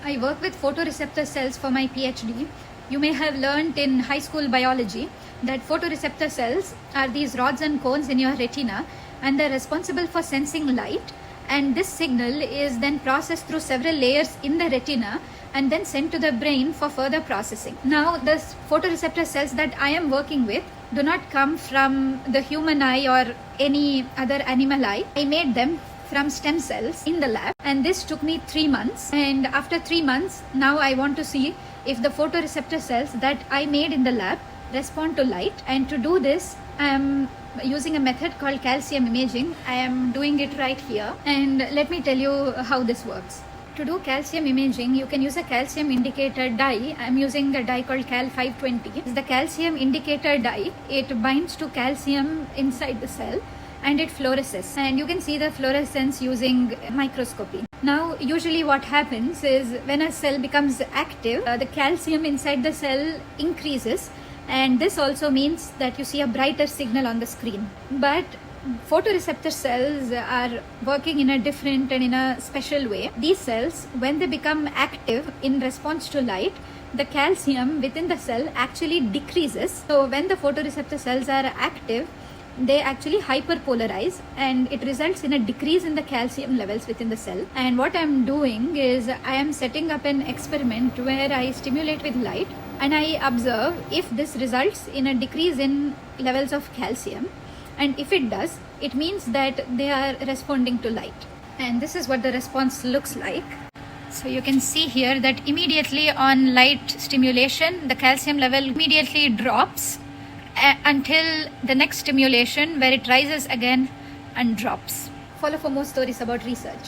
I work with photoreceptor cells for my PhD. You may have learned in high school biology that photoreceptor cells are these rods and cones in your retina, and they're responsible for sensing light, and this signal is then processed through several layers in the retina and then sent to the brain for further processing. Now, the photoreceptor cells that I am working with do not come from the human eye or any other animal eye. I made them from stem cells in the lab, and this took me 3 months. And after 3 months, now I want to see if the photoreceptor cells that I made in the lab respond to light. And to do this, I am using a method called calcium imaging. I am doing it right here, and let me tell you how this works. To do calcium imaging, you can use a calcium indicator dye. I'm using a dye called Cal 520. It's the calcium indicator dye. It binds to calcium inside the cell and it fluoresces, and you can see the fluorescence using microscopy. Now, usually what happens is when a cell becomes active, the calcium inside the cell increases, and this also means that you see a brighter signal on the screen. But photoreceptor cells are working in a different and in a special way. These cells, when they become active in response to light, the calcium within the cell actually decreases. So when the photoreceptor cells are active, they actually hyperpolarize, and it results in a decrease in the calcium levels within the cell. And what I'm doing is I am setting up an experiment where I stimulate with light and I observe if this results in a decrease in levels of calcium. And if it does, it means that they are responding to light. And this is what the response looks like. So you can see here that immediately on light stimulation, the calcium level immediately drops until the next stimulation, where it rises again and drops. Follow for more stories about research.